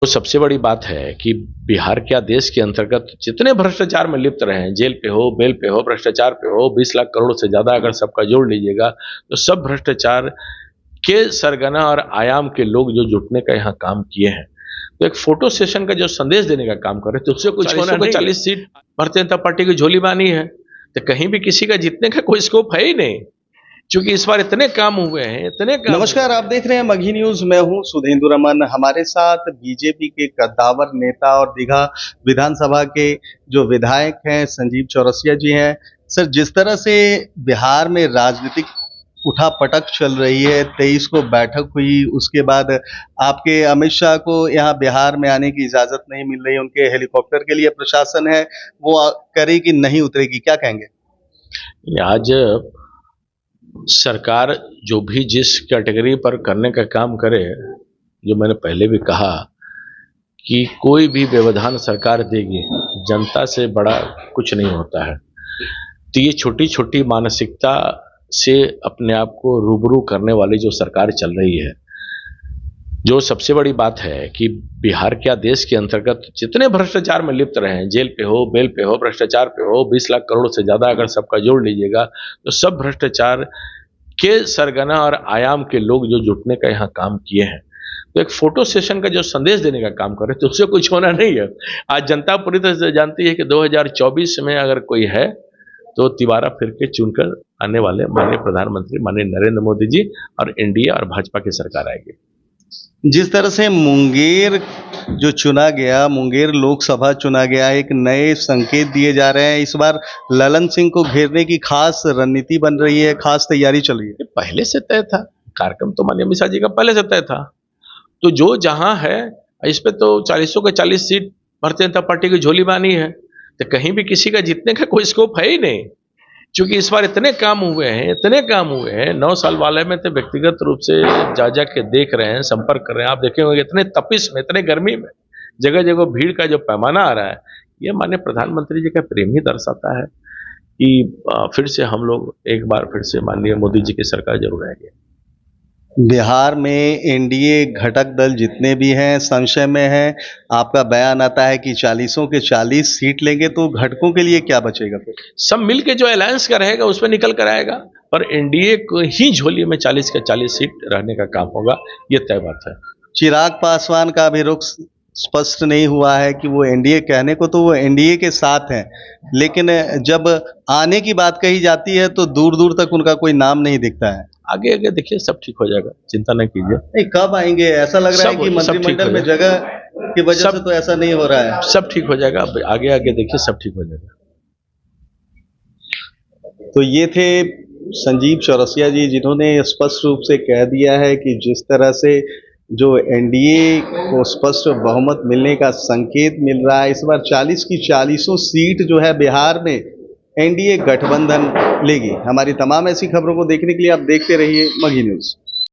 तो सबसे बड़ी बात है कि बिहार क्या देश के अंतर्गत जितने भ्रष्टाचार में लिप्त रहे हैं, जेल पे हो, बेल पे हो, भ्रष्टाचार पे हो, 20 लाख करोड़ से ज्यादा अगर सबका जोड़ लीजिएगा तो सब भ्रष्टाचार के सरगना और आयाम के लोग जो जुटने का यहाँ काम किए हैं, तो एक फोटो सेशन का जो संदेश देने का काम कर रहे थे, उससे कुछ होना नहीं। 40 सीट भारतीय जनता पार्टी की झोली बानी है, तो कहीं भी किसी का जीतने का कोई स्कोप है ही नहीं, क्योंकि इस बार इतने काम हुए हैं, इतने काम। नमस्कार, आप देख रहे हैं मगही न्यूज। मैं हूं सुधेंदु रमन। हमारे साथ बीजेपी के कद्दावर नेता और दीघा विधानसभा के जो विधायक हैं संजीव चौरसिया जी हैं। सर, जिस तरह से बिहार में राजनीतिक उठापटक चल रही है, 23 को बैठक हुई, उसके बाद आपके अमित शाह को यहाँ बिहार में आने की इजाजत नहीं मिल रही, उनके हेलीकॉप्टर के लिए प्रशासन है वो करेगी नहीं उतरेगी, क्या कहेंगे? आज सरकार जो भी जिस कैटेगरी पर करने का काम करे, जो मैंने पहले भी कहा कि कोई भी व्यवधान सरकार देगी, जनता से बड़ा कुछ नहीं होता है। तो ये छोटी छोटी मानसिकता से अपने आप को रूबरू करने वाली जो सरकार चल रही है, जो सबसे बड़ी बात है कि बिहार क्या देश के अंतर्गत जितने भ्रष्टाचार में लिप्त रहे हैं, जेल पे हो, बेल पे हो, भ्रष्टाचार पे हो, 20 लाख करोड़ से ज्यादा अगर सबका जोड़ लीजिएगा तो सब भ्रष्टाचार के सरगना और आयाम के लोग जो जुटने का यहाँ काम किए हैं, तो एक फोटो सेशन का जो संदेश देने का काम कर रहे थे, उससे कुछ होना नहीं है। आज जनता पूरी तरह से जानती है कि 2024 में अगर कोई है तो तिबारा फिर के चुनकर आने वाले माननीय प्रधानमंत्री माननीय नरेंद्र मोदी जी और एनडीए और भाजपा की सरकार आएगी। जिस तरह से मुंगेर जो चुना गया, मुंगेर लोकसभा चुना गया, एक नए संकेत दिए जा रहे हैं। इस बार ललन सिंह को घेरने की खास रणनीति बन रही है, खास तैयारी चल रही है। पहले से तय था, कार्यक्रम तो माननीय अमित शाह जी का पहले से तय था। तो जो जहां है, इस पे तो 40 के 40 सीट भारतीय जनता पार्टी की झोली बानी है, तो कहीं भी किसी का जीतने का कोई स्कोप है ही नहीं, क्योंकि इस बार इतने काम हुए हैं, इतने काम हुए हैं। 9 साल वाले में तो व्यक्तिगत रूप से जा के देख रहे हैं, संपर्क कर रहे हैं। आप देखे होंगे इतने तपिश में, इतने गर्मी में जगह जगह भीड़ का जो पैमाना आ रहा है, ये माननीय प्रधानमंत्री जी का प्रेम ही दर्शाता है कि फिर से हम लोग एक बार फिर से माननीय मोदी जी की सरकार जरूर आएगी। बिहार में एनडीए घटक दल जितने भी हैं संशय में हैं। आपका बयान आता है कि 40 के 40 सीट लेंगे, तो घटकों के लिए क्या बचेगा? फिर सब मिलके जो अलायंस का रहेगा उसमें निकल कर आएगा, पर एनडीए को ही झोली में 40 के 40 सीट रहने का काम होगा, ये तय बात है। चिराग पासवान का भी रुख स्पष्ट नहीं हुआ है कि वो एनडीए, कहने को तो वो एनडीए के साथ हैं, लेकिन जब आने की बात कही जाती है तो दूर दूर तक उनका कोई नाम नहीं दिखता है। आगे आगे देखिए, सब ठीक हो जाएगा, चिंता न कीजिए। नहीं, कब आएंगे? ऐसा लग रहा है कि मंत्रिमंडल में जगह की वजह से तो ऐसा नहीं हो रहा है। सब ठीक हो जाएगा, आगे आगे देखिए, सब ठीक हो जाएगा। तो ये थे संजीव चौरसिया जी, जिन्होंने स्पष्ट रूप से कह दिया है कि जिस तरह से जो एनडीए को स्पष्ट बहुमत मिलने का संकेत मिल रहा है, इस बार 40 की 40 सीट जो है बिहार में एनडीए गठबंधन लेगी। हमारी तमाम ऐसी खबरों को देखने के लिए आप देखते रहिए मगही न्यूज।